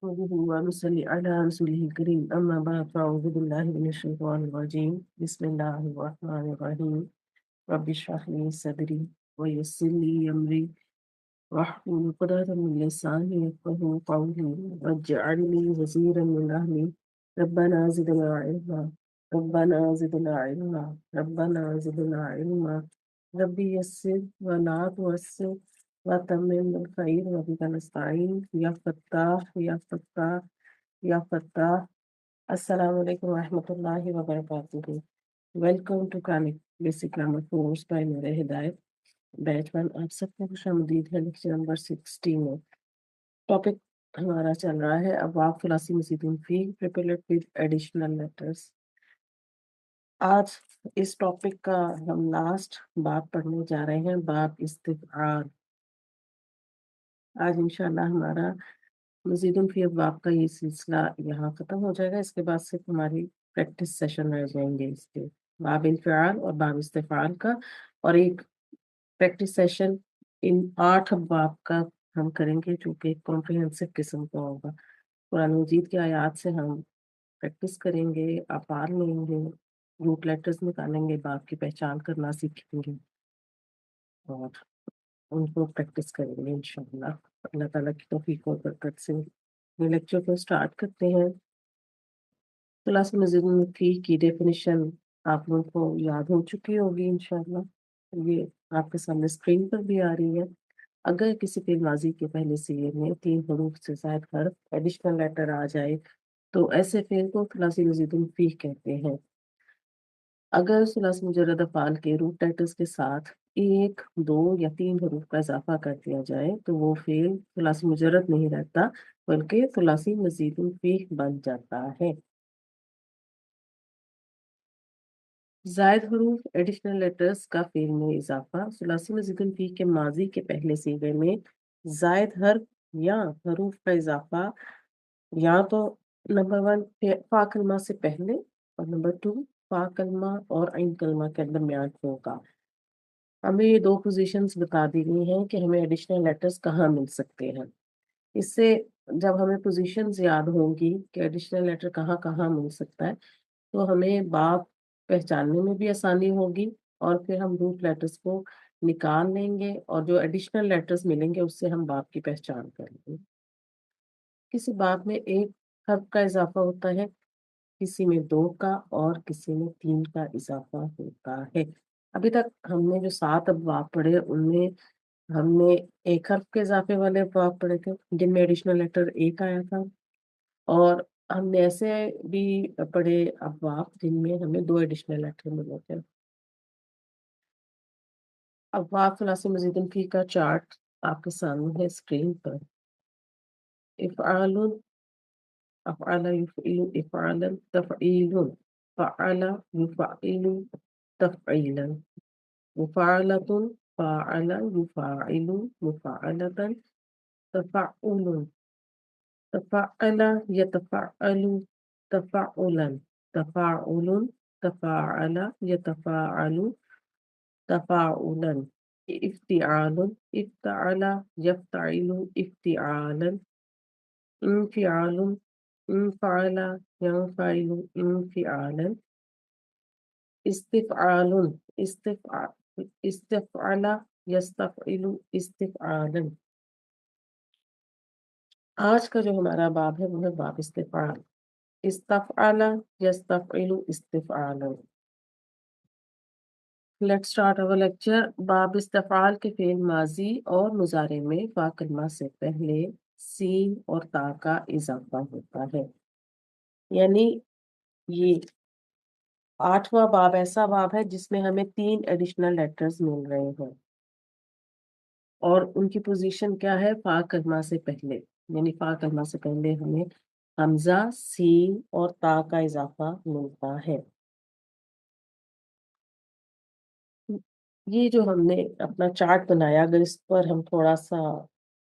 نحمده ونصلي على رسوله الكريم أما بعد فأعوذ بالله من الشيطان الرجيم بسم الله الرحمن الرحيم رب اشرح لي صدري ويسر لي أمري واحلل عقدة من لساني يفقهوا قولي واجعل لي وزيرا من أهلي ربنا زدنا علما ربنا زدنا علما ربنا زدنا علما ربي يسر ولا تعسر وتمم الخير وبك نستعين يا فتاح يا فتاح يا فتاح السلام عليكم ورحمة الله وبركاته. Welcome to Chronic Basic Grammar Course by मेरे हिदायत बैच 1 आप सबको खुशामदीद है। लेक्चर नंबर 16 में टॉपिक हमारा चल रहा है अबवाब खुलासी मज़ीदुन फी प्रिपेयर्ड विद एडिशनल लेटर्स। आज इस टॉपिक का हम लास्ट बाब पढ़ने जा रहे हैं, बाब इस्तिफ़आल। आज इंशाल्लाह हमारा मज़ीदुन फी अबवाब का ये सिलसिला यहाँ ख़त्म हो जाएगा। इसके बाद सिर्फ हमारी प्रैक्टिस सेशन रह जाएंगे इसके बाब इंफ़िआल और बाब इस्तिफ़आल का, और एक प्रैक्टिस सेशन इन 8 अबवाब का हम करेंगे जो कि कॉम्प्रिहेंसिव किस्म का होगा। कुरान मजीद की आयात से हम प्रैक्टिस करेंगे, अफ़आल लेंगे, रूट लेटर्स निकालेंगे, बाब की पहचान करना सीखेंगे और उनको प्रैक्टिस करेंगे इंशाअल्लाह। अल्लाह ताला की तौफीक और बरकत से ये लेक्चर को स्टार्ट करते हैं। खुलासा मज़ीदुन फी की डेफिनिशन आप लोगों को याद हो चुकी होगी इंशाअल्लाह। ये आपके सामने स्क्रीन पर भी आ रही है। अगर किसी फ़िल माज़ी के पहले सिगे में 3 हरूफ से ज़ायद हर्फ एडिशनल लेटर आ जाए तो ऐसे फ़िल को खुलासी मज़ीदुन फी कहते हैं। अगर सुलासी मुजर्रद अफ़आल के रूट लेटर्स के साथ 1, 2 या 3 हरूफ का इज़ाफ़ा कर दिया जाए तो वो फ़िल सुलासी मुजर्रद नहीं रहता बल्कि सुलासी मज़ीदुन फ़ीह बन जाता है। ज़ायद हरूफ एडिशनल लेटर्स का फ़िल में इज़ाफ़ा सुलासी मज़ीदुन फ़ीह के माज़ी के पहले सीगे में ज़ायद हर्फ या हरूफ का इज़ाफ़ा या तो नंबर 1 फ़ा कलमा से पहले और नंबर 2 फ़ा कलमा और ऐन कलमा के दरमियान होगा। हमें ये 2 पोज़ीशंस बता दी गई हैं कि हमें एडिशनल लेटर्स कहाँ मिल सकते हैं। इससे जब हमें पोज़ीशंस याद होंगी कि एडिशनल लेटर कहाँ-कहाँ मिल सकता है, तो हमें बाब पहचानने में भी आसानी होगी और फिर हम रूट लेटर्स को निकाल लेंगे और जो एडिशनल लेटर्स मिलेंगे उससे हम बाब की पहचान करेंगे। किसी बाब में 1 हर्फ का इज़ाफ़ा होता है, किसी में 2 का और किसी में 3 का इज़ाफ़ा होता है। अभी तक हमने जो 7 अबवाब पढ़े उनमें हमने 1 हर्फ के इज़ाफ़े वाले अबवाब पढ़े थे जिनमें एडिशनल लेटर 1 आया था, और हमने ऐसे भी पढ़े अबवाब जिनमें हमें 2 एडिशनल लेटर मिले थे। अबवाब खुलासे मज़ीदुन फ़ीह का चार्ट आपके सामने है स्क्रीन पर। इफ़आलुन अफ़अल युफ़इलु इफ़आलन तफ़ईलुन फ़अल युफ़अइलु तफ़ईलन मुफ़अलतुन फ़अल युफ़अइलु मुफ़अलतन तफ़अउलुन तफ़अल यतफ़अलु तफ़अउलन तफ़ाउलुन तफ़ाअल यतफ़ाअलु तफ़ाउलन इफ़्तिआलुन इफ़्तअल यफ़्तइलु इफ़्तिआलन इंफ़िआलुन इंफ़अल यंफ़अलु इंफ़िआलन इस्तिफ़आलुन इस्तिफ़आ इस्तिफ़अल यस्तफ़इलु इस्तिफ़आलन। आज का जो हमारा बाब है वो है बाब इस्तिफ़आल। इस्तफ़अल यस्तफ़इलु इस्तिफ़आलन। Let's start our lecture. बाब इस्तिफ़आल के फ़िल माज़ी और मुज़ारे में फ़ा कलमा से पहले सीन और ता का इज़ाफ़ा होता है। यानी ये 8वां बाब ऐसा बाब है जिसमें हमें 3 एडिशनल लेटर्स मिल रहे हैं और उनकी पोज़ीशन क्या है, फ़ा कलमा से पहले। यानी फ़ा कलमा से पहले हमें हमज़ा, सीन और ता का इज़ाफ़ा मिलता है। ये जो हमने अपना चार्ट बनाया, अगर इस पर हम थोड़ा-सा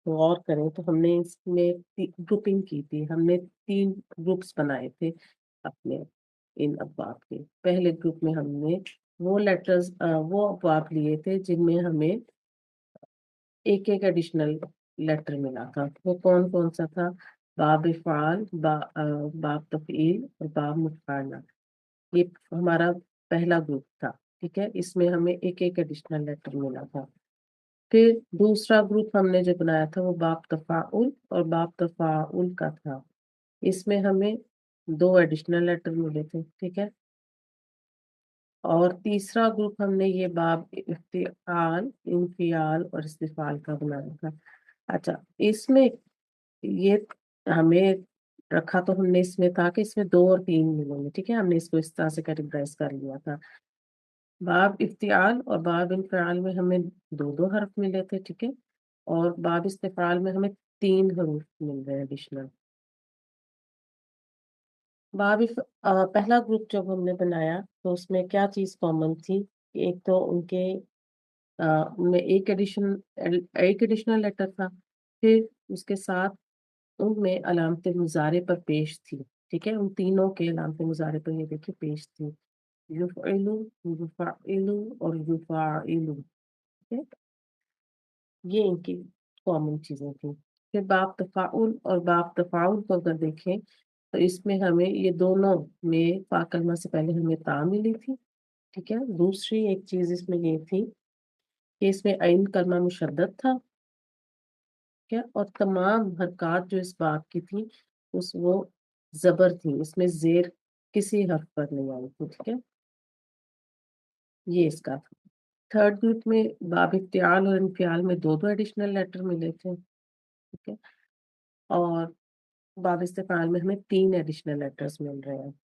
गौर करें तो हमने इसमें ग्रुपिंग की थी। हमने 3 ग्रुप्स बनाए थे अपने इन अबवाब के। पहले ग्रुप में हमने वो लेटर्स वो अबवाब लिए थे जिनमें हमें एक-एक एडिशनल लेटर मिला था। वो कौन-कौन सा था? बाब इफ़ाल, बाब तफ़ईल और बाब मुफ़ाला। ये हमारा पहला ग्रुप था। ठीक है, इसमें हमें एक एक एडिशनल लेटर मिला था। फिर दूसरा ग्रुप हमने जो बनाया था वो बाब तफ़ाउल और बाब तफ़ाउल का था। इसमें हमें दो एडिशनल लेटर मिले थे। ठीक है, और तीसरा ग्रुप हमने ये बाब इफ्तिआल, इंफियाल और इस्तिफाल का बनाया था। अच्छा, इसमें ये हमें रखा तो हमने इसमें था कि इसमें 2 और 3 मिलेंगे। ठीक है, हमने इसको इस तरह से कैटेगराइज कर लिया था। बाब इफ्तिआल और बाब इंफियाल में हमें 2-2 हर्फ मिले थे। ठीक है, और बाब इस्तिफाल में हमें 3 हरूफ मिल रहे हैं एडिशनल। पहला ग्रुप जब हमने बनाया तो उसमें क्या चीज कॉमन थी कि एक तो उनके उनमें एक एडिशनल लेटर था। फिर उसके साथ उनमें अलामत मुजारे पर पेश थी। ठीक है, उन तीनों के अलामत मुजारे पर ये देखिए पेश थी, युफ़इलु, युफ़अइलु और युफ़ाइलु। ठीक है, ये इनकी कॉमन चीजें थी। फिर बाप तफाउल और बाप तफाउल को अगर देखें तो इसमें हमें ये दोनों में फा कलमा से पहले हमें ता मिली थी। ठीक है, दूसरी एक चीज इसमें ये थी कि इसमें आइन कलमा मुशद्दद था। ठीक है, और तमाम हरकत जो इस बात की थी उस वो जबर थी, इसमें जेर किसी हर्फ पर नहीं आई थी। ठीक है, ये इसका था। थर्ड ग्रुप में बाब इफ्तियाल और इनफियाल में दो दो एडिशनल लेटर मिले थे। ठीक है, और बाब इस्तेफाल में हमें 3 एडिशनल लेटर्स मिल रहे हैं।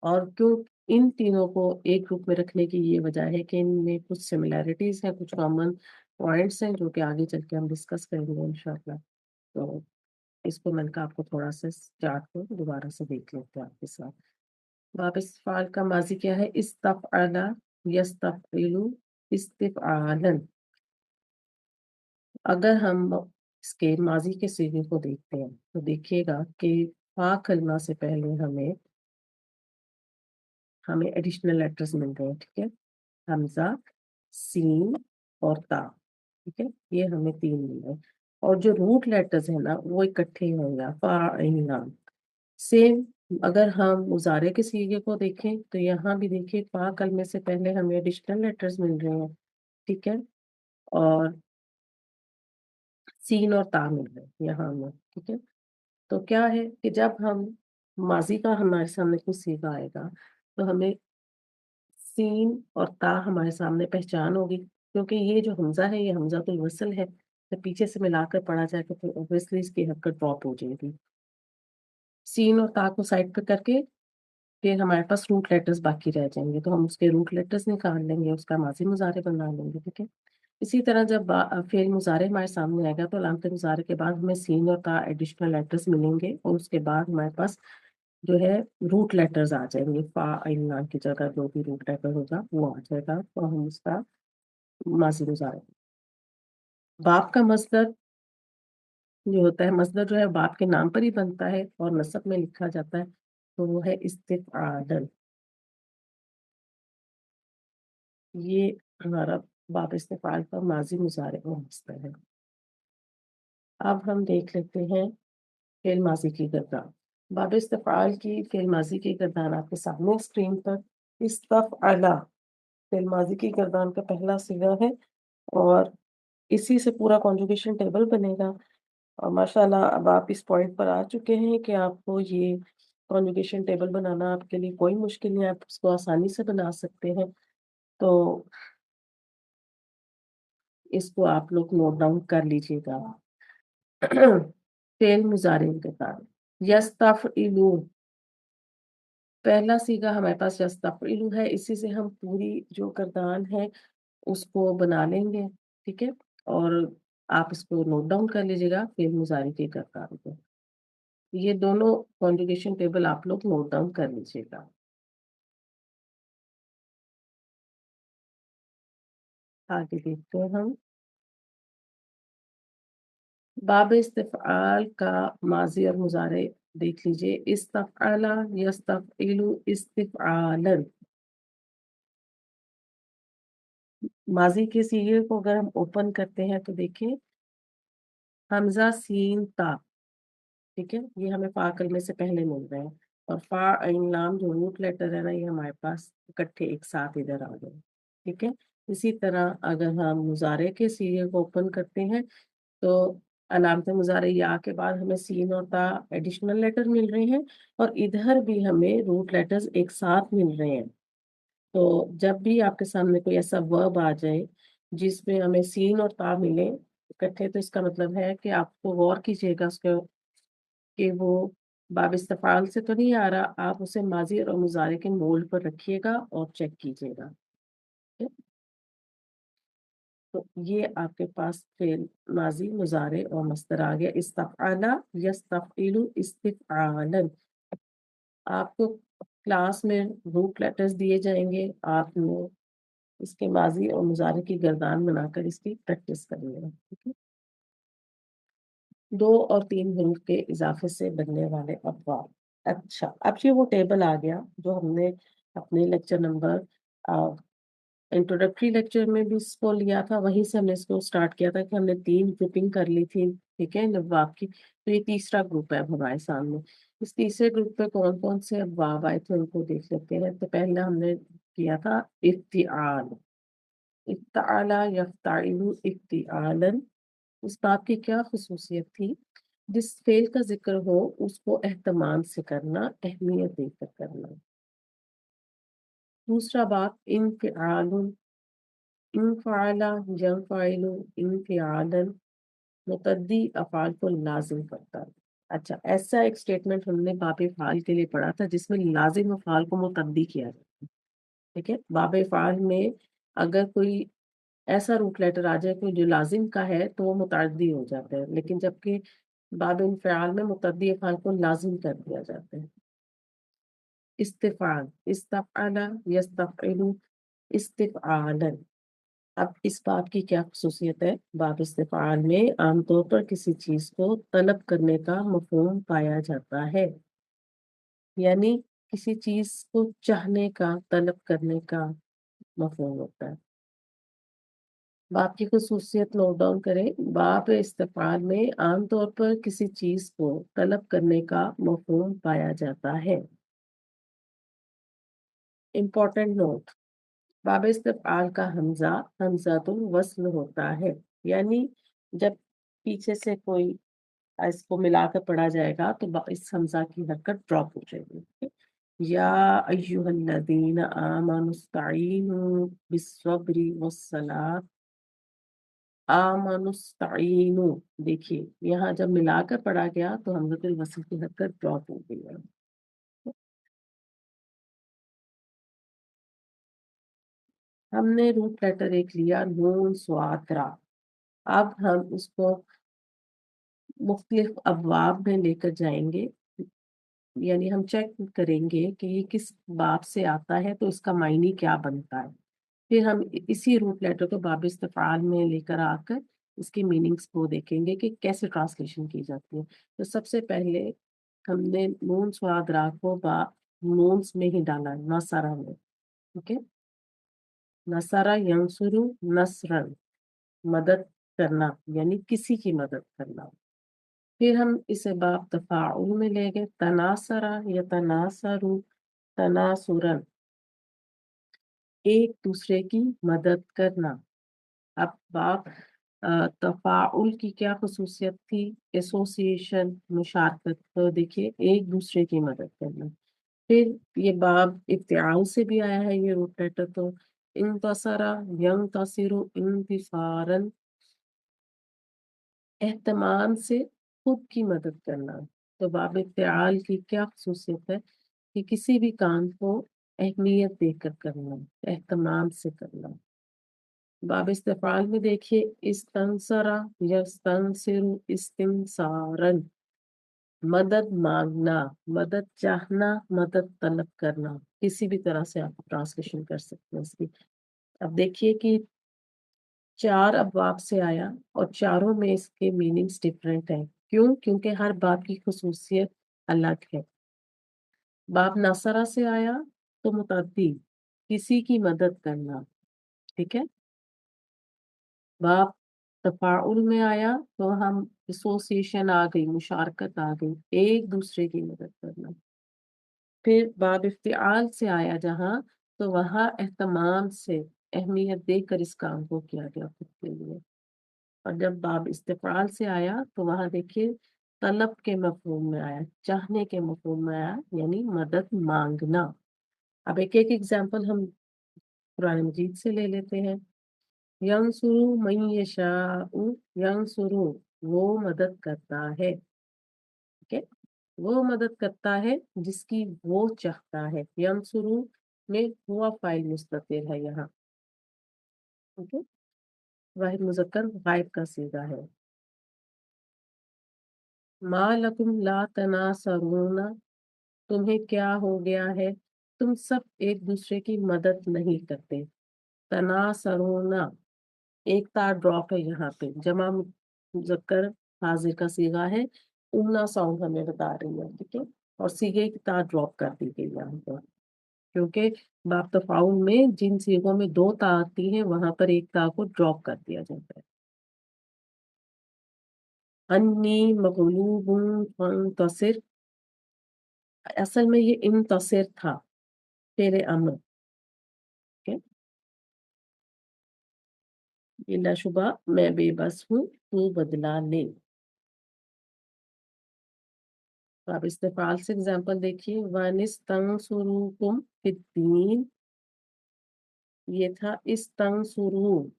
और क्यों इन तीनों को एक ग्रुप में रखने की ये वजह है कि इनमें कुछ सिमिलैरिटीज हैं, कुछ कॉमन पॉइंट्स हैं जो कि आगे चल के हम डिस्कस करेंगे इंशाल्लाह। तो इसको मैंने कहा आपको थोड़ा सा चार्ट को दोबारा से देख लेते हैं आपके साथ। बाब इस्तेफाल का माजी क्या है? इस्तफअला, यस्तफइलु, इस्तिफआलन। अगर हम इसके माजी के सीगे को देखते हैं तो देखिएगा कि फा कलमा से पहले हमें एडिशनल लेटर्स मिल रहे हैं। ठीक है, हमजा, सीन और ता। ठीक है, ये हमें 3 मिल रहे हैं। और जो रूट लेटर्स है ना वो इकट्ठे होंगे फा इन लाम। सेम अगर हम मुजारे के सीगे को देखें तो यहाँ भी देखिए फा कलमे से पहले हमें एडिशनल लेटर्स मिल रहे हैं। ठीक है, और सीन और ता मिल रहे हैं यहाँ हमें। ठीक है, तो क्या है कि जब हम माजी का हमारे सामने कोई सीगा आएगा तो हमें सीन और ता हमारे सामने पहचान होगी, क्योंकि ये जो हमजा है ये हमजा तो वसल है, तो पीछे से मिलाकर पढ़ा जाएगा तो ऑब्वियसली इसकी हरकत ड्रॉप हो जाएगी। सीन और ता को साइड पे करके फिर हमारे पास रूट लेटर्स बाकी रह जाएंगे, तो हम उसके रूट लेटर्स निकाल लेंगे, उसका माजी मुजारे बना लेंगे। ठीक है, इसी तरह जब फेल मुजारे हमारे सामने आएगा तो अलामत मुजारे के बाद हमें सीन और ता एडिशनल लेटर्स मिलेंगे और उसके बाद हमारे पास जो है रूट लेटर्स आ जाएंगे। फा आइन लाम की जगह जो भी रूट लेटर होगा वो आ जाएगा, तो हम उसका माजी मुजारे। बाप का मसदर जो होता है, मसदर जो है बाप के नाम पर ही बनता है और नसब में लिखा जाता है, तो वो है इस्तिफआलन। ये हमारा बाप इस्तेफाल का माजी मुजारे और मसदर है। अब हम देख लेते हैं फेल माजी की गर्दान। बाब इस्तेफाल की फेल माजी की गर्दान आपके सामने स्क्रीन पर इस्तफअला फेल माजी की गर्दान का पहला सिगा है और इसी से पूरा कॉन्जुगेशन टेबल बनेगा। और माशाल्लाह अब आप इस पॉइंट पर आ चुके हैं कि आपको ये कॉन्जुगेशन टेबल बनाना आपके लिए कोई मुश्किल नहीं है, आप इसको आसानी से बना सकते हैं। तो इसको आप लोग नोट डाउन कर लीजिएगा। फेल मुजारे के साथ यस्तफइलु, पहला सीगा हमारे पास यस्तफइलु है, इसी से हम पूरी जो गर्दान है उसको बना लेंगे। ठीक है, और आप इसको नोट डाउन कर लीजिएगा फेल मुजारे की गर्दान को। ये दोनों कॉन्जुगेशन टेबल आप लोग नोट डाउन कर लीजिएगा। आगे देखते हैं हम। बाब इस्तिफ़आल का माज़ी और मुज़ारे देख लीजिए। इस्तफ़अला यस्तफ़इलु इस्तिफ़आलन। माज़ी के सीगे को अगर हम ओपन करते हैं तो देखिए حمزہ سین تا، ٹھیک ہے، یہ ہمیں فا کلمے سے پہلے مل رہے ہیں، اور فا عین لام جو روٹ لیٹر ہے نا، یہ ہمارے پاس اکٹھے ایک ساتھ ادھر آ گئے، ٹھیک ہے۔ اسی طرح اگر ہم مضارع کے سیغے کو اوپن کرتے ہیں تو علامت مضارع یا کے بعد ہمیں سین اور تا ایڈیشنل لیٹر مل رہے ہیں، اور ادھر بھی ہمیں روٹ لیٹرز ایک ساتھ مل رہے ہیں۔ تو جب بھی آپ کے سامنے کوئی ایسا ورب آ جائے جس میں ہمیں سین اور تا ملے اکٹھے، تو اس کا مطلب ہے کہ آپ کو غور کیجیے گا اس کے کہ وہ باب استفعال سے تو نہیں آ رہا، آپ اسے ماضی اور مضارع کے مولڈ پر رکھیے گا اور چیک کیجیے گا، ٹھیک ہے؟ تو یہ آپ کے پاس فعل ماضی، مضارع اور مصدر آ گیا۔ استفعل یستفعل استفعالا، آپ کو کلاس میں روٹ لیٹرز دیے جائیں گے، آپ نے اس کے ماضی اور مضارع کی گردان بنا کر اس کی پریکٹس کرنی ہے، ٹھیک ہے؟ 2 اور 3 حروف کے اضافے سے بننے والے افعال۔ اچھا، اب یہ وہ ٹیبل آ گیا جو ہم نے اپنے لیکچر نمبر انٹروڈکٹری لیکچر میں بھی اس کو لیا تھا، وہیں سے ہم نے اس کو سٹارٹ کیا تھا کہ ہم نے 3 گروپنگ کر لی تھی، ٹھیک ہے، ابواب کی۔ تو یہ تیسرا گروپ ہے اب ہمارے سامنے۔ اس تیسرے گروپ پہ کون کون سے ابواب آئے تھے ان کو دیکھ لیتے ہیں۔ تو پہلے ہم نے کیا تھا افتعال، افتعال یفتعل افتعالا۔ اس باب کی کیا خصوصیت تھی؟ جس فعل کا ذکر ہو اس کو اہتمام سے کرنا، اہمیت دے کر کرنا۔ دوسرا باب انفعال، انفعل ينفعل انفعالا، متعدی افعال کو لازم کرتا ہے۔ اچھا، ایسا ایک سٹیٹمنٹ ہم نے باب افعال کے لیے پڑھا تھا جس میں لازم افعال کو متعدی کیا جاتا ہے، ٹھیک ہے۔ باب افعال میں اگر کوئی ایسا روٹ لیٹر آ جائے کوئی جو لازم کا ہے تو وہ متعدی ہو جاتا ہے، لیکن جبکہ باب انفعال میں متعدی افعال کو لازم کر دیا جاتا ہے۔ استفعال، استفعل یستفعل استفعالا۔ اب اس باب کی کیا خصوصیت ہے؟ باب استفعال میں عام طور پر کسی چیز کو طلب کرنے کا مفہوم پایا جاتا ہے، یعنی کسی چیز کو چاہنے کا، طلب کرنے کا مفہوم ہوتا ہے۔ باب کی خصوصیت نوٹ ڈاؤن کریں۔ باب استفعال میں عام طور پر کسی چیز کو طلب کرنے کا مفہوم پایا جاتا ہے۔ امپورٹنٹ نوٹ، باب استفعال کا حمزہ حمزۃ الوصل ہوتا ہے، یعنی جب پیچھے سے کوئی اس کو ملا کر پڑھا جائے گا تو اس حمزہ کی حرکت ڈراپ ہو جائے گی۔ یا ایھا الذین آمنوا استعینوا بالصبر والصلاۃ، آمنوا استعینوا، دیکھیے یہاں جب ملا کر پڑھا گیا تو حمزۃ الوصل کی حرکت ڈراپ ہو گئی ہے۔ ہم نے روٹ لیٹر ایک لیا نون صاد را، اب ہم اس کو مختلف ابواب میں لے کر جائیں گے، یعنی ہم چیک کریں گے کہ یہ کس باب سے آتا ہے تو اس کا معنی کیا بنتا ہے، پھر ہم اسی روٹ لیٹر کو باب استفعال میں لے کر آ کر اس کے میننگز کو دیکھیں گے کہ کیسے ٹرانسلیشن کی جاتی ہے۔ تو سب سے پہلے ہم نے نون صاد را کو نونس میں ہی ڈالا ہے، نصرہ میں، ٹھیک ہے، نصرہ ینصر نصرن، مدد کرنا یعنی کسی کی مدد کرنا۔ پھر ہم اسے باب تفاعل میں لے گئے، تناصرہ یا تناصرو تناصرن، ایک دوسرے کی مدد کرنا۔ اب باب تفاعل کی کیا خصوصیت تھی؟ ایسوسیشن، مشارکت، تو دیکھیے ایک دوسرے کی مدد کرنا۔ پھر یہ باب افتعال سے بھی آیا ہے یہ روٹ لیٹر، تو انتصرہ ینتصر انتصارن، اہتمام سے خود کی مدد کرنا۔ تو باب افتعال کی کیا خصوصیت ہے کہ کسی بھی کام کو اہمیت دے کر کرنا، اہتمام سے کرنا۔ باب استفعال میں دیکھیے استنصرہ یستنصر استنصارن، مدد مانگنا، مدد چاہنا، مدد طلب کرنا، کسی بھی طرح سے آپ ٹرانسلیشن کر سکتے ہیں اس کی۔ اب دیکھیے کہ 4 ابواب سے آیا اور چاروں میں اس کے میننگز ڈفرینٹ ہیں، کیوں؟ کیونکہ ہر باب کی خصوصیت الگ ہے۔ باب نصرہ سے آیا تو متعدی، کسی کی مدد کرنا، ٹھیک ہے۔ باب تفاعل میں آیا تو ہم एसोसिएशन आ गई, मुशारकत आ गई, एक दूसरे की मदद करना। फिर बाब इफ्तिआल से आया जहाँ, तो वहाँ एहतमाम से अहमियत देकर इस काम को किया गया खुद के लिए। और जब बाब इस्तिफाल से आया तो वहाँ देखिए तलब के मफहूम में आया, चाहने के मफहूम में आया, यानी मदद मांगना। अब एक एक एग्जाम्पल हम कुरान मजीद से ले लेते हैं। यंसुरु मन यशाउ, यंसुरु वो मदद करता है, ठीक है, वो मदद करता है जिसकी वो चाहता है। यंसुरु में हुआ फाइल मुस्ततिर है यहाँ, ठीक है, वाहिद मुजक्कर गायब का सीगा है। मा लकुम ला तनासरूना, तुम्हें क्या हो गया है, तुम सब एक दूसरे की मदद नहीं करते। तनासरूना, एक तार ड्रॉप है यहाँ पे, जमा मुजक्कर हाजिर का सीगा है, उमला साउंड हमें बता रही है, ठीक है, और सीगे की तार ड्रॉप कर दी गई यहाँ पर, क्योंकि बाप तफाउल में जिन सीगों में दो ता आती हैं वहां पर एक ता को ड्रॉप कर दिया जाता है। अन्नी मगलूबुन फंतसिर, असल में ये इंतसिर था, फेरे अमर, ठीक है, बिलाशुबा मैं बेबस हूँ, तू बदला ले। तो आप इस्तेफाल से एग्जाम्पल देखिए, वनिस्तंसुरुकुम फिद्दीन, ये था इस्तंसुरु,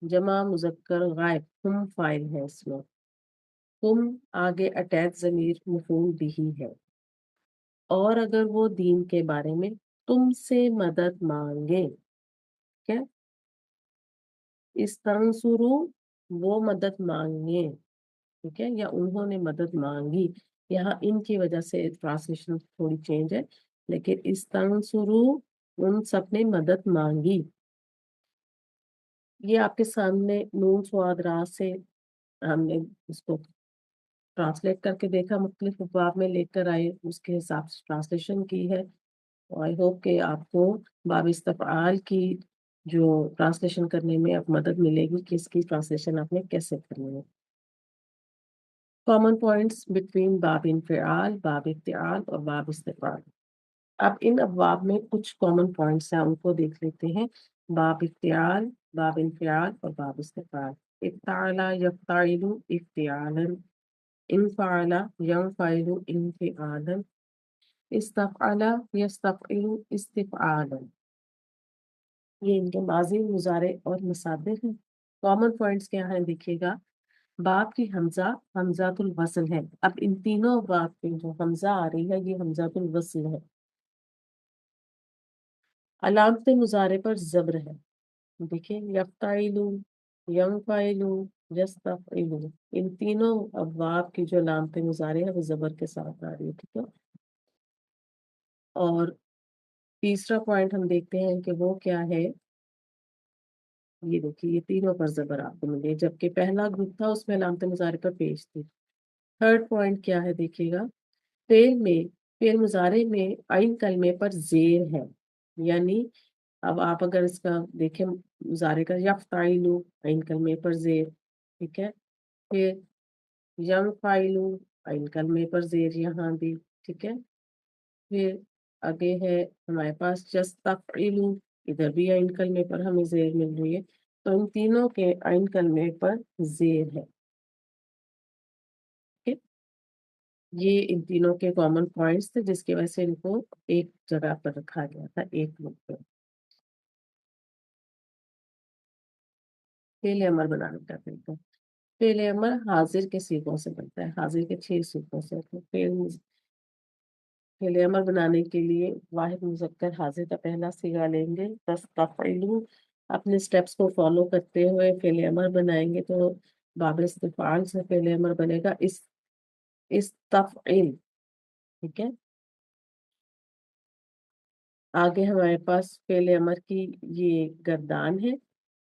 जमा मुजक्कर गायब, तुम फाइल है इसमें, तुम आगे अटैच जमीर मफूल बिही है। और अगर वो दीन के बारे में तुमसे मदद मांगे, क्या, इस्तंसुरु वो मदद मांगे, ठीक है, या उन्होंने मदद मांगी, यहाँ इनकी वजह से ट्रांसलेशन थोड़ी चेंज है, लेकिन इस्तंसुरु उन सब ने मदद मांगी। ये आपके सामने नून स्वाद रा से हमने इसको ट्रांसलेट करके देखा, मुख्तलिफ अफवाब में लेकर आए, उसके हिसाब से ट्रांसलेशन की है। आई होप कि आपको बाब इस्तफआल की जो ट्रांसलेशन करने में अब मदद मिलेगी कि इसकी ट्रांसलेशन आपने कैसे करनी है। कॉमन पॉइंट्स बिटवीन बाब इनफिआल, बाब इफ्तिआल और बाब इस्तिफआल। अब इन अबवाब में कुछ कॉमन पॉइंट्स हैं, उनको देख लेते हैं। बाब इफ्तिआल, बाब इनफिआल और बाब इस्तिफआल। इफ्ताला यफ्ताइलु इफ्तिआलन, इनफाला यंफाइलु इनफिआलन, इस्तफअला यस्तफइलु इस्तिफआलन। ये इनके माजी, मुजारे और मसादिर हैं। कॉमन पॉइंट्स क्या है देखिएगा। बाप की हमजा हमजातुल वस्ल है। अब इन तीनों बाप की जो हमजा आ रही है ये हमजातुल वस्ल है। अलामत मुजारे पर जब्र है, देखिए यफ्ताइलु, यंफाइलु, यस्तफइलु, इन तीनों अबवाब की जो अलामत मुजारे है वो जबर के साथ आ रही है, ठीक है। और तीसरा पॉइंट हम देखते हैं कि वो क्या है। ये देखिए ये तीनों पर जबर आपको मिले, जबकि पहला ग्रुप था उसमें अलामत मुजारे पर पेश थी। थर्ड पॉइंट क्या है देखिएगा, फेल मुजारे में आइन कलमे पर जेर है, यानी अब आप अगर इसका देखें मुजारे का, यफ्ताइलु आइन कलमे पर जेर, ठीक है, फिर यंफाइलु आइन कलमे पर जेर यहाँ भी, ठीक है, फिर आगे है हमारे पास यस्तफइलु, इधर भी आइन कलमे पर हमें जेर मिल रही है। तो इन तीनों के आइन कलमे पर जेर है, ठीक है। ये इन तीनों के कॉमन पॉइंट्स थे जिसकी वजह से इनको एक जगह पर रखा गया था, एक ग्रुप पे। फेल अमर बनाने का तरीका, फेल अमर हाजिर के सीखों से बनता है, हाजिर के 6 सीखों से। तो फेल अमर बनाने के लिए वाहिद मुजक्कर हाजिर का पहला सीगा लेंगे, तस्तफइलु, अपने स्टेप्स को फॉलो करते हुए फेल अमर बनाएंगे, तो बाब इस्तिफाल से फेल अमर बनेगा इस्तफइल, ठीक है। आगे हमारे पास फेल अमर की ये गर्दान है,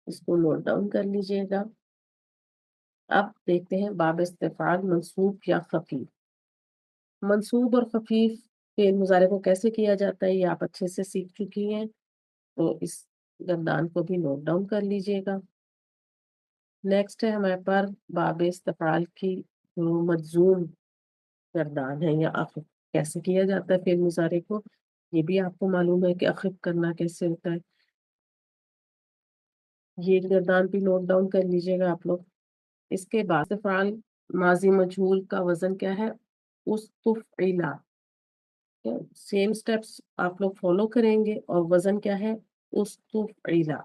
इसको नोट डाउन कर लीजिएगा। अब देखते हैं बाब इस्तिफाल मंसूब या खफीफ। मंसूब और खफीफ फेल मुजारे को कैसे किया जाता है ये आप अच्छे से सीख चुकी हैं, तो इस गर्दान को भी नोट डाउन कर लीजिएगा। नेक्स्ट है हमारे पास बाब इस्तिफाल की तो मजूम गर्दान है या अखिफ कैसे किया जाता है फिर मुजारे को, ये भी आपको मालूम है कि अखिफ करना कैसे होता है। ये गर्दान भी नोट डाउन कर लीजिएगा आप लोग। इसके बाद फ़ाल माजी मजहूल का वजन क्या है, उस्तुफ़इला। सेम स्टेप्स आप लोग फॉलो करेंगे और वजन क्या है, उस्तुफ़इला।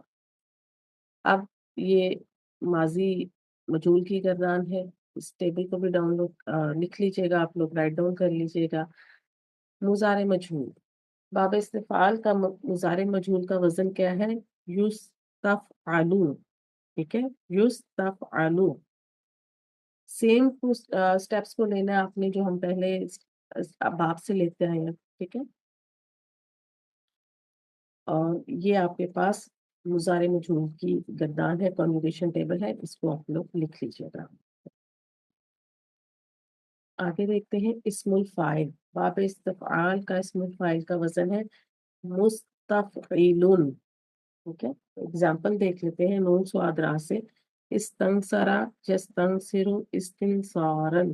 अब ये माजी मजहूल की गर्दान है। इस टेबल को भी डाउनलोड लिख लीजिएगा आप लोग, राइट डाउन कर लीजिएगा। मुजारे मजहूल, बाब इस्तिफ़ाल का मुजारे मजहूल का वजन क्या है, युस्तफ़अलु। ठीक है, युस्तफ़अलु। सेम स्टेप्स को लेना है आपने जो हम पहले बाप से लेते आए हैं। ठीक है, और ये आपके पास मुजारे मजहूल की गर्दान है, कॉन्जुगेशन टेबल है, इसको आप लोग लिख लीजिएगा। आगे देखते हैं इस्मुल फाइल। बाब इस्तफ़आल का इस्मुल फाइल का वजन है मुस्तफ़इलुन। ठीक है, एग्जाम्पल देख लेते हैं। नून स्वाद रा से इस्तंसरा यस्तंसिरु इस्तिंसारन।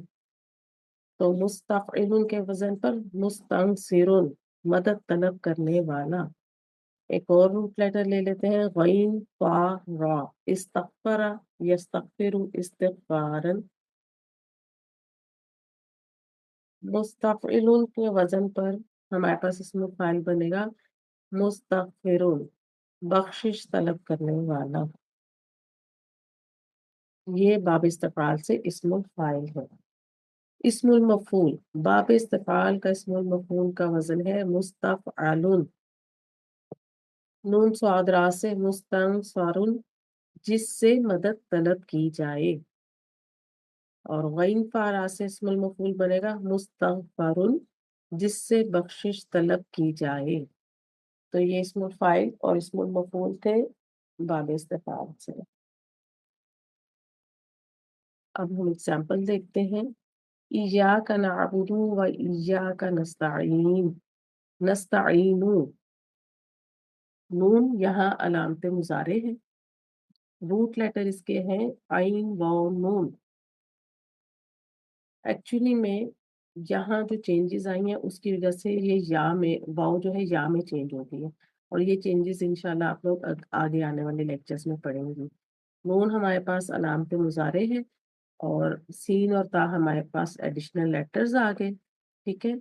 तो मुस्तफ़इलुन के वजन पर मुस्तंसिरुन, मदद तलब करने वाला। एक और रूट लेटर ले लेते हैं, गईन फा रा। इस्तगफरा यस्तगफिरु इस्तिगफारन। मुस्तफ़इलुन के वजन पर हमारे पास इसमें फाइल बनेगा मुस्तगफिरुन, बख्शिश तलब करने वाला। ये बाब इस्तफ़ाल से इस्मुल फाइल है। इस्मुल मफ़ूल, बाब इस्तफ़ाल का इस्मुल मफ़ूल का वजन है मुस्तफ़अलुन। नून स्वाद रा से मुस्तंसरुन, जिससे मदद तलब की जाए। और गईन फारा से इस्मुल मफ़ूल बनेगा मुस्तगफरुन, जिससे बख्शिश तलब की जाए। तो ये इस्मुल फाइल और इस्मुल मफ़ूल थे बाब इस्तफ़ाल से। अब हम एग्जाम्पल देखते हैं। इय्याका नअबुदु व इय्याका नस्तईन। नस्तईनु, नून यहाँ अलामत मुजारे है। रूट लेटर इसके हैं आइन वाव नून। एक्चुअली में यहाँ जो चेंजेस आई हैं उसकी वजह से ये या में वाव जो है या में चेंज हो गई है, और ये चेंजेस इंशाल्लाह आप लोग आगे आने वाले लेक्चर्स में पढ़ेंगे। नून हमारे पास अलामत मुजारे है और सीन और ता हमारे पास एडिशनल लेटर्स आ गए। ठीक है,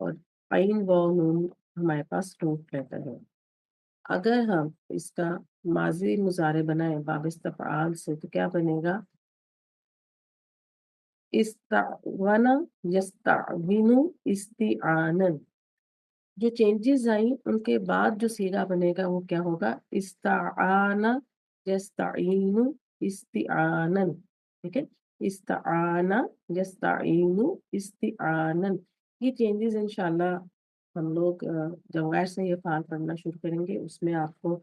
और आइन वाव नून हमारे पास रूट लेटर है। अगर हम इसका माजी मुजारे बनाएं बाब इस्तफ़आल से तो क्या बनेगा, इस्तअवना यस्तअविनु इस्तिआनन। जो चेंजेस आई उनके बाद जो सीगा बनेगा वो क्या होगा, इस्ताआना यस्ताइनु इस्तिआनन। ठीक है, इस्ताआना यस्ताइनु इस्तिआनन। ये चेंजेस इंशाल्लाह हम लोग जब गैर से ये फाल पढ़ना शुरू करेंगे उसमें आपको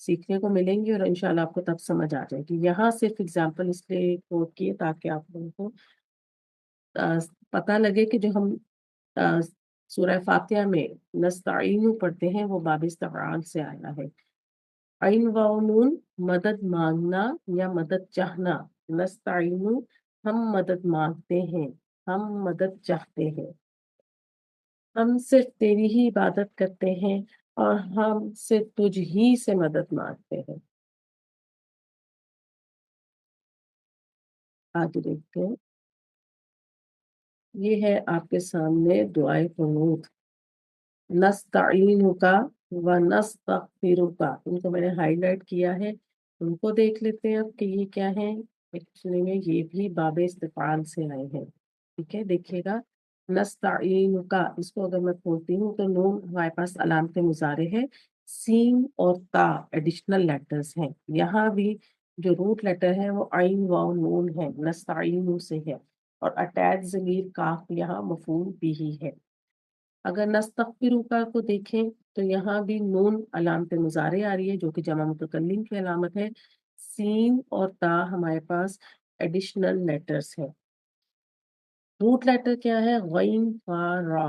सीखने को मिलेंगे और इंशाल्लाह आपको तब समझ आ जाएगी। यहाँ सिर्फ एग्जाम्पल इसलिए कोट किए ताकि आप लोगों को अ, पता लगे कि जो हम अ, सूरह फातिहा में नस्तईनु पढ़ते हैं वो बाब इस्तफ़आल से आया है। ऐन वाव नून, मदद मांगना या मदद चाहना। नस्तईनु, हम मदद मांगते हैं, हम मदद चाहते हैं। हम सिर्फ तेरी ही इबादत करते हैं और हम सिर्फ तुझ ही से मदद मांगते हैं। आगे देखते हैं। ये है आपके सामने दुआए कुनूत। नस्तईनुका व नस्तगफिरुका, इनको मैंने हाईलाइट किया है। उनको देख लेते हैं अब कि ये क्या है। एक्चुअली में ये भी बाब इस्तिफ़ाल से आए हैं। ठीक है, देखिएगा। नस्तईनुका, इसको अगर मैं खोलती हूँ तो नून हमारे पास अलामत मुजारे है, सीन और ता एडिशनल लेटर्स हैं। यहाँ भी जो रूट लेटर है वो आइन वाव नून है, नस्तईनु से है, और अटैच ज़मीर काफ यहाँ मफूल बिही है। अगर नस्तगफिरुका को देखें तो यहाँ भी नून अलामत मुजारे आ रही है जो कि जमा मुतकल्लिम की अलामत है। सीन और ता हमारे पास एडिशनल लेटर्स हैं। रूट लेटर क्या है, गईन फा रा।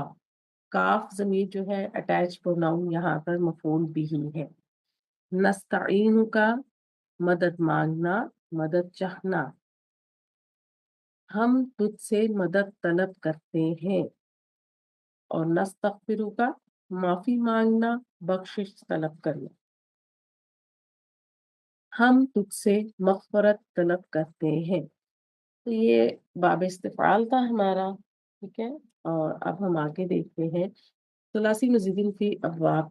काफ जमीर जो है अटैच प्रोनाउन यहाँ पर मफूल बिही है। नस्तईनु का, मदद मांगना, मदद चाहना। ہم تجھ سے مدد طلب کرتے ہیں، اور نستغفرو کا معافی مانگنا، بخشش طلب کرنا۔ ہم تجھ سے مغفرت طلب کرتے ہیں، تو یہ باب استفعال تھا ہمارا، ٹھیک ہے۔ اور اب ہم آگے دیکھتے ہیں ثلاثی مزید فی ابواب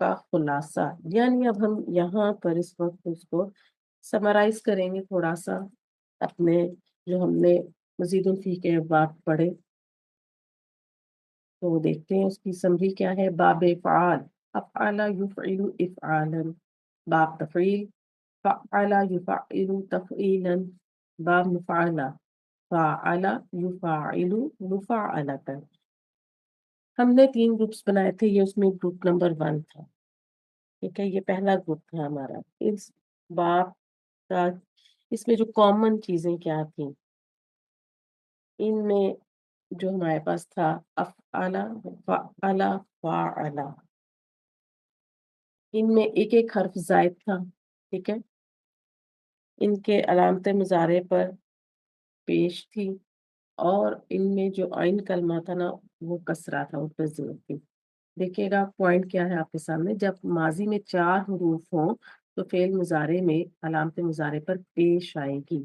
کا خلاصہ، یعنی اب ہم یہاں پر اس وقت اس کو سمرائز کریں گے تھوڑا سا، اپنے جو ہم نے مزید فی کے ابواب پڑھے، تو دیکھتے ہیں اس کی سمری کیا ہے۔ باب فعال، افعل یفعل افعالا، باب تفعیل، فعل یفعل تفعیلا، باب مفعلہ، فعل یفعل مفعلتا۔ ہم نے 3 گروپس بنائے تھے، یہ اس میں گروپ نمبر 1 تھا، ٹھیک ہے، یہ پہلا گروپ تھا ہمارا۔ اس باب کا اس میں جو کامن چیزیں کیا تھیں، ان میں جو ہمارے پاس تھا افعل، فعل، فاعل، ان میں ایک ایک حرف زائد تھا، ٹھیک ہے، ان کے علامت مضارع پر پیش تھی، اور ان میں جو عین کلمہ تھا نا وہ کسرہ تھا، اس پہ زور تھی۔ دیکھیے گا پوائنٹ کیا ہے آپ کے سامنے، جب ماضی میں 4 حروف ہوں تو فعل مضارع میں علامت مضارع پر پیش آئے گی۔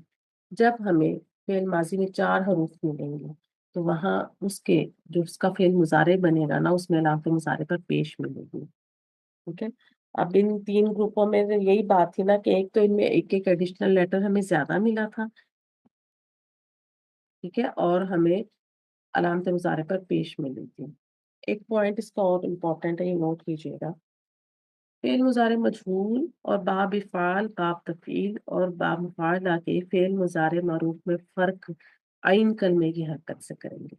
جب ہمیں فعل ماضی میں 4 حروف ملیں گے تو وہاں اس کے جو اس کا فعل مضارع بنے گا نا اس میں علامت مضارع پر پیش ملے گی، ٹھیک ہے۔ اب ان 3 گروپوں میں یہی بات تھی نا کہ ایک تو ان میں ایک ایک ایڈیشنل لیٹر ہمیں زیادہ ملا تھا، ٹھیک ہے، اور ہمیں علامت مضارع پر پیش ملی تھی۔ ایک پوائنٹ اس کا اور امپورٹنٹ ہے، یہ نوٹ کیجیے گا، فعل مضارع مجہول اور باب افعال، باب تفعیل اور باب مفعلہ کے فعل مضارع معروف میں فرق عین کلمے کی حرکت سے کریں گے۔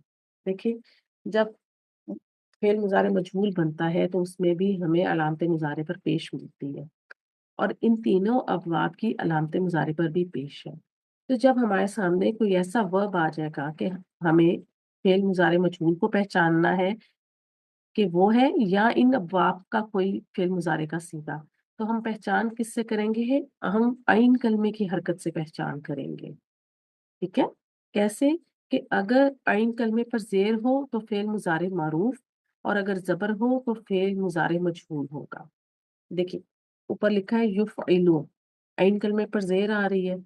دیکھیں جب فعل مضارع مجہول بنتا ہے تو اس میں بھی ہمیں علامت مضارع پر پیش ملتی ہے، اور ان تینوں ابواب کی علامت مضارع پر بھی پیش ہے۔ تو جب ہمارے سامنے کوئی ایسا ورب آ جائے گا کہ ہمیں فعل مضارع مجہول کو پہچاننا ہے کہ وہ ہے یا ان ابواب کا کوئی فعل مضارع کا صیغہ، تو ہم پہچان کس سے کریں گے؟ ہم عین کلمے کی حرکت سے پہچان کریں گے، ٹھیک ہے۔ کیسے؟ کہ اگر عین کلمے پر زیر ہو تو فعل مضارع معروف، اور اگر زبر ہو تو فعل مضارع مجہول ہوگا۔ دیکھیں اوپر لکھا ہے یفعلو، عین کلمے پر زیر آ رہی ہے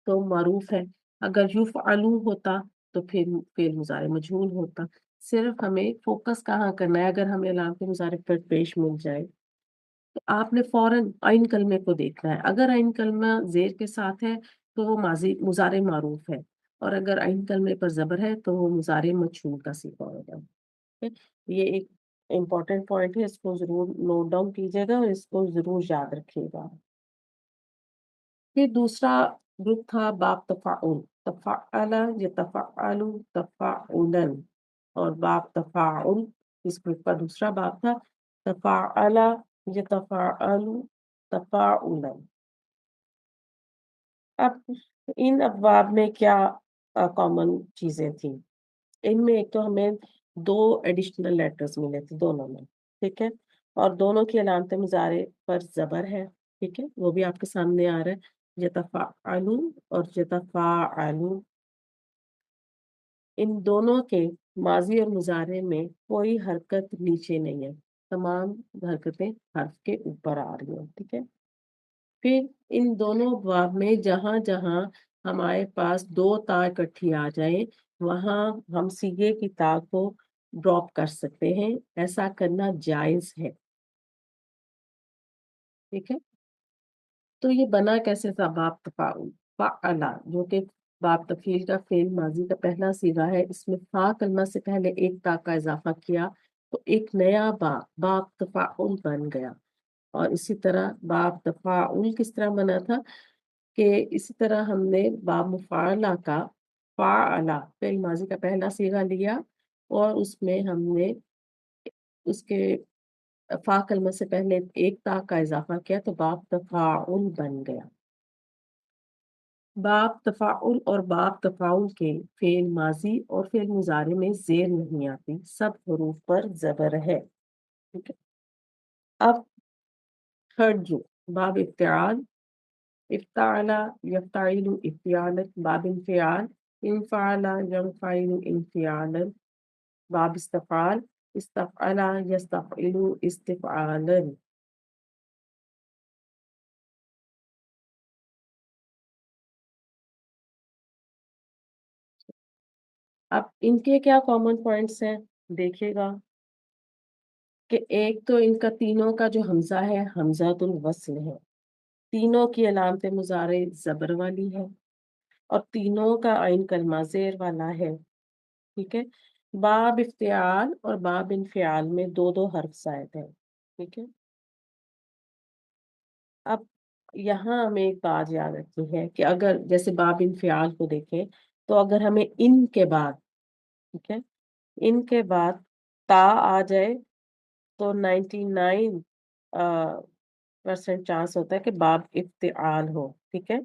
تو معروف ہے، اگر یفعلو ہوتا تو پھر فعل مضارع مجہول ہوتا۔ صرف ہمیں فوکس کہاں کرنا ہے، اگر ہمیں علامت مضارع پر پیش مل جائے تو آپ نے فوراً عین کلمے کو دیکھنا ہے، اگر عین کلمہ زیر کے ساتھ ہے تو وہ مضارع معروف ہے، اور اگر عین کلمے پر زبر ہے تو وہ مضارع مجہول کا صیغہ ہوگا، ٹھیک ہے؟ یہ ایک امپورٹنٹ پوائنٹ ہے، اس کو ضرور نوٹ ڈاؤن کیجیے گا اور اس کو ضرور یاد رکھیے گا۔ پھر دوسرا گروپ تھا باب تفاعل، تفعل یتفعل تفاعلا، اور باب تفاعل اس گروپ کا دوسرا باب تھا تفعل یتفعل تفاعلا۔ اب ان ابواب میں کیا کامن چیزیں تھیں؟ ان میں ایک تو ہمیں 2 ایڈیشنل لیٹرز ملے تھے دونوں میں، ٹھیک ہے، اور دونوں کی علامت مضارع پر زبر ہے، ٹھیک ہے، وہ بھی آپ کے سامنے آ رہا ہے، یتفعلو اور یتفاعلو۔ ان دونوں کے ماضی اور مضارع میں کوئی حرکت نیچے نہیں ہے، تمام حرکتیں حرف کے اوپر آ رہی ہیں، ٹھیک ہے۔ پھر ان دونوں ابواب میں جہاں جہاں ہمارے پاس 2 تا اکٹھی آ جائیں وہاں ہم سیغے کی تا کو ڈراپ کر سکتے ہیں، ایسا کرنا جائز ہے، ٹھیک ہے۔ تو یہ بنا کیسے تھا باب تفاعل، فعلا جو کہ باب تفعیل کا فعل ماضی کا پہلا صیغہ ہے، اس میں فا کلمہ سے پہلے ایک تا کا اضافہ کیا تو ایک نیا باب تفاعل بن گیا۔ اور اسی طرح باب تفاعل کس طرح بنا تھا کہ اسی طرح ہم نے باب مفعلہ کا فعلا فعل ماضی کا پہلا صیغہ لیا، اور اس میں ہم نے اس کے فا کلمہ سے پہلے ایک تا کا اضافہ کیا تو باب تفاعل بن گیا۔ باب تفاعل اور باب تفاعل کے فعل ماضی اور فعل مضارع میں زیر نہیں آتی، سب حروف پر زبر ہے، ٹھیک ہے۔ اب تھرڈ جو باب افتعال، افتعل يفتعل افتعالا باب انفعال انفعل ينفعل انفعالا باب استفعال استفعل يستفعل استفعالا. अब इनके क्या कॉमन पॉइंट्स हैं देखिएगा कि एक तो इनका तीनों का जो हमजा है हमजातुल वस्ल है, तीनों की अलामत मुजारे जबर वाली है और तीनों का आइन कलमा जेर वाला है। ठीक है, बाब इफ्तियाल और बाब इनफियाल में दो दो हर्फ जायद है। ठीक है, अब यहाँ हमें एक बात याद रखनी है कि अगर जैसे बाब इनफियाल को देखें तो अगर हमें इन के बाद, ठीक है, इन के बाद ता आ जाए तो 99 परसेंट चांस होता है कि बाब इफ्तिआल हो। ठीक है,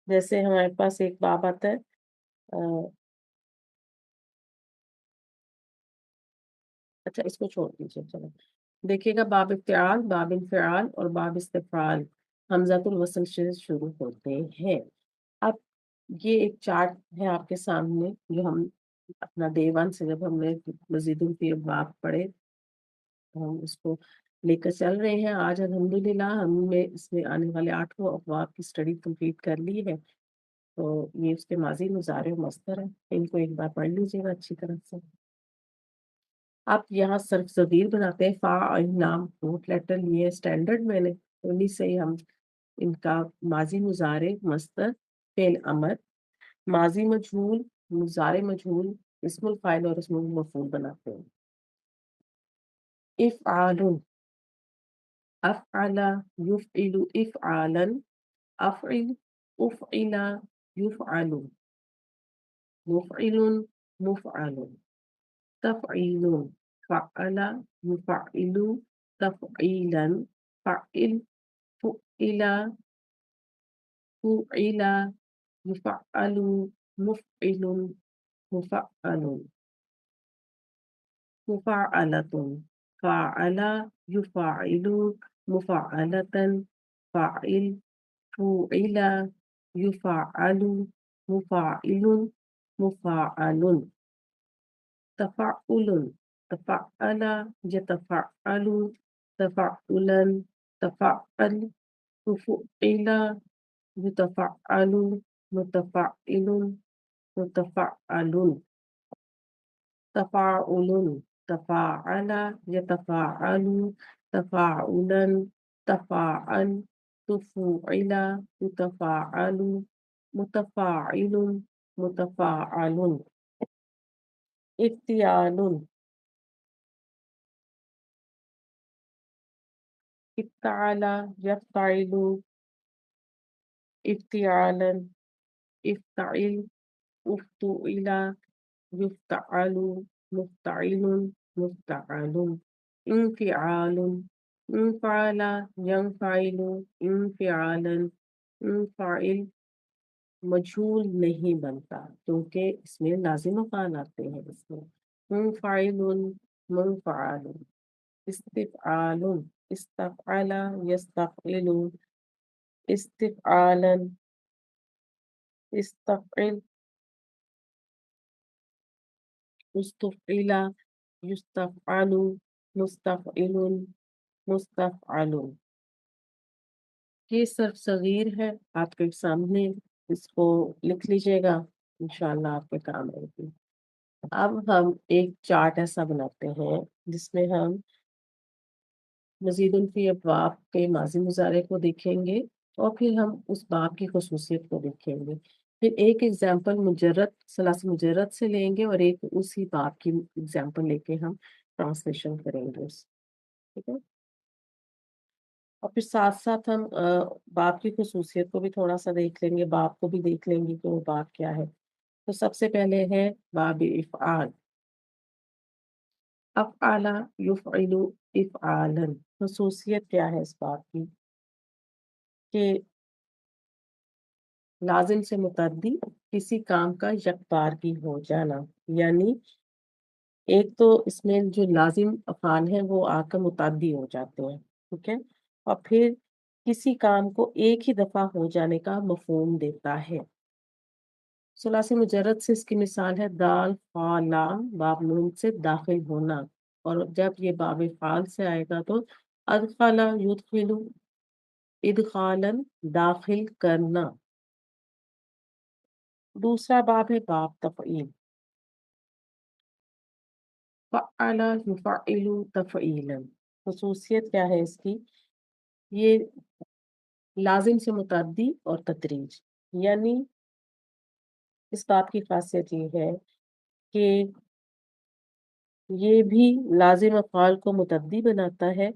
जैसे हमारे पास एक बाब आता है अच्छा इसको छोड़ दीजिए, चलो देखिएगा बाब इफ्तिआल बाब इनफिआल और बाब इस्तिफाल हमजातुल वस्ल से शुरू होते हैं। अब ये एक चार्ट है आपके सामने जो हम अपना देवान से जब हमने मजीदुल फी बाब पढ़े तो हम उसको लेकर चल रहे हैं। आज अल्हम्दुलिल्लाह हमने इसमें आने वाले 8 अबवाब की स्टडी कंप्लीट कर ली है। तो ये उसके माजी मुजारे और मस्तर है, इनको एक बार पढ़ लीजिएगा अच्छी तरह से। आप यहाँ सर्फ ज़मीर बनाते हैं, फा और नाम रूट लेटर लिए स्टैंडर्ड मैंने, उन्हीं से ही हम इनका माजी मुजारे मस्तर फेल अमर माजी मजहूल मुजारे मजहूल इस्मुल फाइल और इस्मुल मफूल बनाते हैं। इफ़आलुन अफ़अला युफ़इलु इफ़आलन अफ़इल उफ़इला युफ़अलु मुफ़इलुन मुफ़अलुन तफ़ईलुन फ़अला युफ़अइलु तफ़ईलन फ़अइल फ़ुइला फ़ुइला युफ़अलु मुफ़इलुन मुफ़अलुन मुफ़ाअलतुन फ़अला युफ़अइलु मुफ़अलतन फ़ाइल फ़ुइला युफ़अलु मुफ़ाइलुन मुफ़ाअलुन तफ़अलुन तफ़अल यतफ़अलु तफ़अलन तफ़अल तुफ़इल युतफ़अलु मुतफ़अइलुन मुतफ़अलुन तफ़ाउलुन तफ़ाअल यतफ़अलु तफ़ाउलन तफ़ाअल तुफ़ुइल युतफ़अलु मुतफ़ाइलुन मुतफ़ाअलुन इफ्तियालुन इफ्ताला यफ्ताइलु इफ्तियालन इफ्ताइल उफ्तुइला युफ्तअलु मुफ्तइलुन मुफ्तअलुन इंफिआलुन इंफअला यंफइलु इंफिआलन इंफाइल मजहूल नहीं बनता क्योंकि इसमें लाजिम अफ़ाल आते हैं। इसमें मुनफाइलुन मुनफअलुन इस्तिफ़आलुन इस्तफ़अला यस्तफ़इलु इस्तिफ़आलन इस्तफ़इल उस्तुफ़इला युस्तफ़अलु मुस्तफ़इलुन मुस्तफ़अलुन। ये सर्फ सगीर है आपके सामने, इसको लिख लीजिएगा, इंशाल्लाह आपके काम आएगी। अब हम एक चार्ट ऐसा बनाते हैं जिसमें हम मज़ीदुल फ़ी अबवाब के माज़ी मुज़ारे को देखेंगे और फिर हम उस बाब की ख़ुसूसियत को देखेंगे। फिर एक एग्ज़ाम्पल मुजर्रद सलास मुजर्रद से लेंगे और एक उसी बाब की एग्ज़ाम्पल लेके हम ट्रांसलेशन करेंगे ठीक है? और फिर साथ-साथ हम बाब की ख़ुसूसियत को भी थोड़ा-सा देख लेंगे, बाब को भी देख लेंगे कि वो बाब क्या है। तो सबसे पहले है बाब इफ़आल। अफ़अला युफ़इलु इफ़आलन। ख़ुसूसियत क्या है इस बात की कि लाज़िम से मुतअद्दी किसी काम का यकबारगी हो जाना, यानी एक तो इसमें जो लाज़िम अफ़आल हैं वो आकर मुतअद्दी हो जाते हैं। ٹھیک ہے، اور پھر کسی کام کو ایک ہی دفعہ ہو جانے کا مفہوم دیتا ہے۔ ثلاثی مجرد سے اس کی مثال ہے دال فا لام باب نون سے داخل ہونا، اور جب یہ باب فعال سے آئے گا تو ادخلا یدخلو ادخالن داخل کرنا۔ دوسرا باب ہے باب تفعیل، فعل یفعل تفعیلا۔ خصوصیت کیا ہے اس کی؟ یہ لازم سے متعدی اور تدریج، یعنی اس بات کی خاصیت یہ ہے کہ یہ بھی لازم افعال کو متعدی بناتا ہے،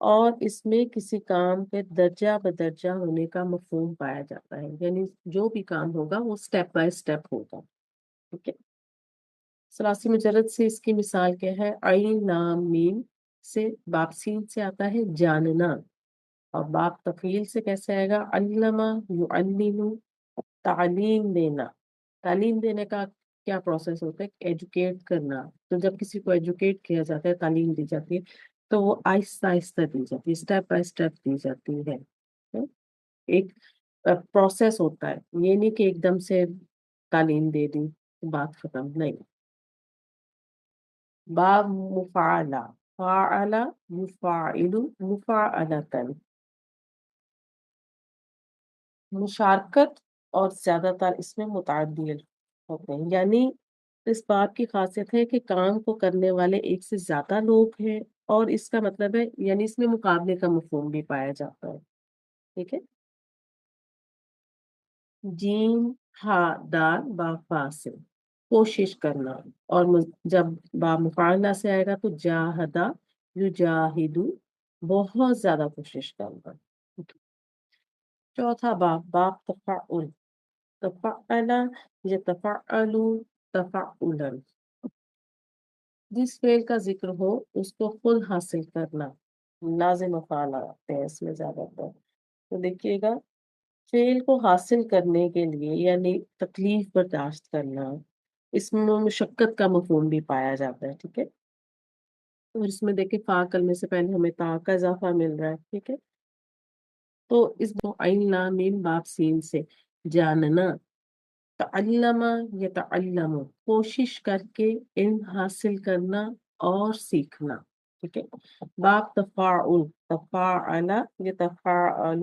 اور اس میں کسی کام کے درجہ بدرجہ ہونے کا مفہوم پایا جاتا ہے، یعنی جو بھی کام ہوگا وہ سٹیپ بائی سٹیپ ہوگا۔ ٹھیک ہے، ثلاثی مجرد سے اس کی مثال کیا ہے؟ عین لام میم سے باب سین سے آتا ہے جاننا، اور باب تفعیل سے کیسے آئے گا؟ علمہ یعلم، تعلیم دینا۔ تعلیم دینے کا کیا پروسیس ہوتا ہے؟ ایجوکیٹ کرنا۔ تو جب کسی کو ایجوکیٹ کیا جاتا ہے، تعلیم دی جاتی ہے، تو وہ آہستہ آہستہ دی جاتی ہے، اسٹیپ بائی اسٹیپ دی جاتی ہے۔ ایک پروسیس ہوتا ہے، یہ نہیں کہ ایک دم سے تعلیم دے دی بات ختم، نہیں۔ باب مفعلہ، فعل یفعل مفعلۃ، مشارکت اور زیادہ تر اس میں متعدی ہوتے ہیں، یعنی اس بات کی خاصیت ہے کہ کام کو کرنے والے ایک سے زیادہ لوگ ہیں، اور اس کا مطلب ہے یعنی اس میں مقابلے کا مفہوم بھی پایا جاتا ہے۔ ٹھیک ہے، جیم ہا دال با فا سے کوشش کرنا، اور جب با مفعلہ سے آئے گا تو جاہدا یجاہدو، بہت زیادہ کوشش کرنا۔ چوتھا باب، باب تفعل، تفعل یتفعل تفعلا، جس فعل کا ذکر ہو اس کو خود حاصل کرنا۔ لازم افعال آتے ہیں اس میں زیادہ تر، تو دیکھیے گا فعل کو حاصل کرنے کے لیے یعنی تکلیف برداشت کرنا، اس میں مشقت کا مفہوم بھی پایا جاتا ہے۔ ٹھیک ہے، اور اس میں دیکھیں فا کلمے سے پہلے ہمیں تا کا اضافہ مل رہا ہے۔ ٹھیک ہے، تو اس عین لام میم باب سین سے جاننا، تعلم یتعلم، کوشش کر کے علم حاصل کرنا اور سیکھنا۔ ٹھیک ہے، باب تفاعل، تفاعل یتفاعل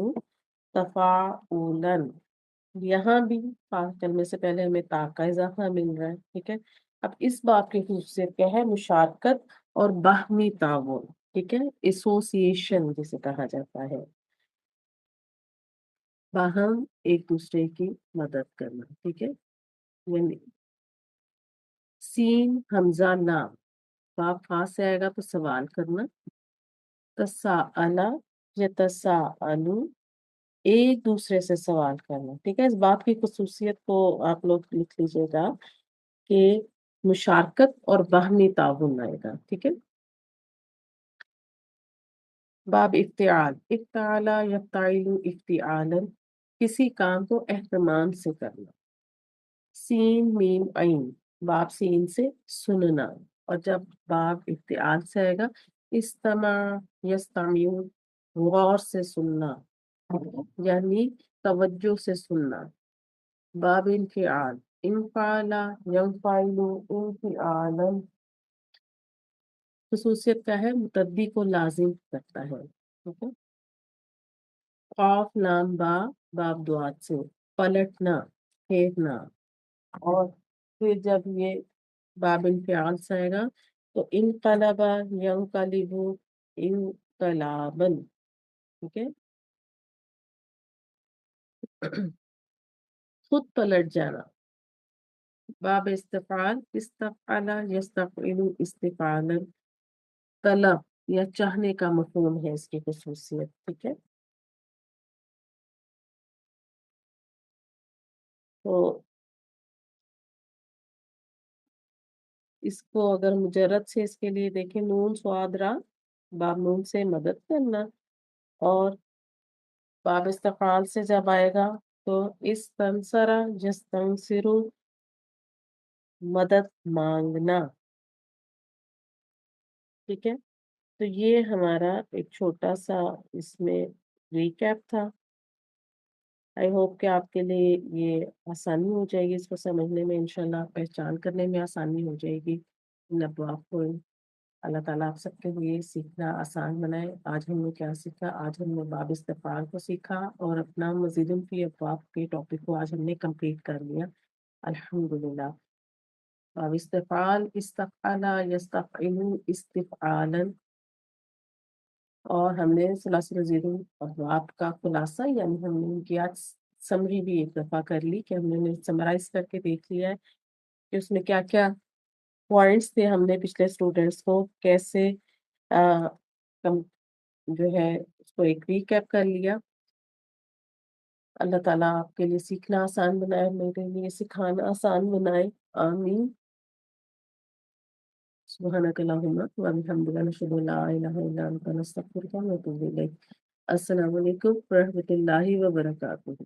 تفاعلا، یہاں بھی فا کلمے سے پہلے ہمیں تا کا اضافہ مل رہا ہے۔ ٹھیک ہے، اب اس باب کی خصوصیت کیا ہے؟ مشارکت اور باہمی تعاون۔ ٹھیک ہے، ایسوسیشن جسے کہا جاتا ہے، باہم ایک دوسرے کی مدد کرنا۔ ٹھیک ہے، یعنی سین حمزہ لام، با فا سے آئے گا تو سوال کرنا، تساءلہ یتساءلو، ایک دوسرے سے سوال کرنا۔ ٹھیک ہے، اس بات کی خصوصیت کو آپ لوگ لکھ لیجیے گا کہ مشارکت اور باہمی تعاون آئے گا۔ ٹھیک ہے، باب افتعال، افتعال یفتعل افتعالا، کسی کام کو اہتمام سے کرنا۔ سین میم عین، باب سین سے سننا، اور جب باب افتعال سے آئے گا استمع یستمع، غور سے سننا، یعنی توجہ سے سننا۔ باب انفعال، انفعل ینفعل انفعالا، خصوصیت کیا ہے؟ متعدی کو لازم کرتا ہے۔ ٹھیک ہے، قاف لام با باب دعات سے پلٹنا، پھیرنا، اور پھر جب یہ باب انفعال سے آئے گا تو انقلب ینقلب انقلابا۔ ٹھیک ہے، خود پلٹ جانا۔ باب استفعال، استفعل یستفعل استفعالا، طلب یا چاہنے کا مفہوم ہے اس کی خصوصیت۔ ٹھیک ہے، تو اس کو اگر مجرد سے اس کے لیے دیکھیں، نون سواد را، باب نون سے مدد کرنا، اور باب استفعال سے جب آئے گا تو استنصرا یستنصرو، مدد مانگنا۔ ٹھیک ہے، तो ये हमारा एक छोटा-सा इसमें रिकैप था। आई होप कि आपके लिए ये आसानी हो जाएगी इसको समझने में इंशाल्लाह, पहचान करने में आसानी हो जाएगी इन अब्वाब को। अल्लाह ताला आप सबके लिए सीखना आसान बनाए। आज हमने क्या सीखा? आज हमने बाब इस्तिफ़ाल को सीखा और अपना मज़ीदुन फ़ी अब्वाब के टॉपिक को आज हमने कंप्लीट कर लिया, अल्हम्दुलिल्लाह। बाब इस्तिफ़ाल, इस्तफ़अला यस्तफ़इलु इस्तिफ़आलन, और हमने सलासिल ज़ीरो अबवाब का खुलासा यानी हमने उनकी आज समरी भी एक दफ़ा कर ली कि हमने उन्हें समराइज़ करके देख लिया है कि उसमें क्या-क्या पॉइंट्स थे। हमने पिछले स्टूडेंट्स को कैसे कम जो है उसको एक रिकैप कर लिया। अल्लाह ताला आपके लिए सीखना आसान बनाए, मेरे लिए सिखाना आसान बनाए। आमीन। सुब्हानक अल्लाहुम्मा व बिहम्दिका नशहदु अन ला इलाहा इल्ला अंता नस्तगफिरुका व नतूबु इलैक। अस्सलामु अलैकुम व रहमतुल्लाहि व बरकातुहू।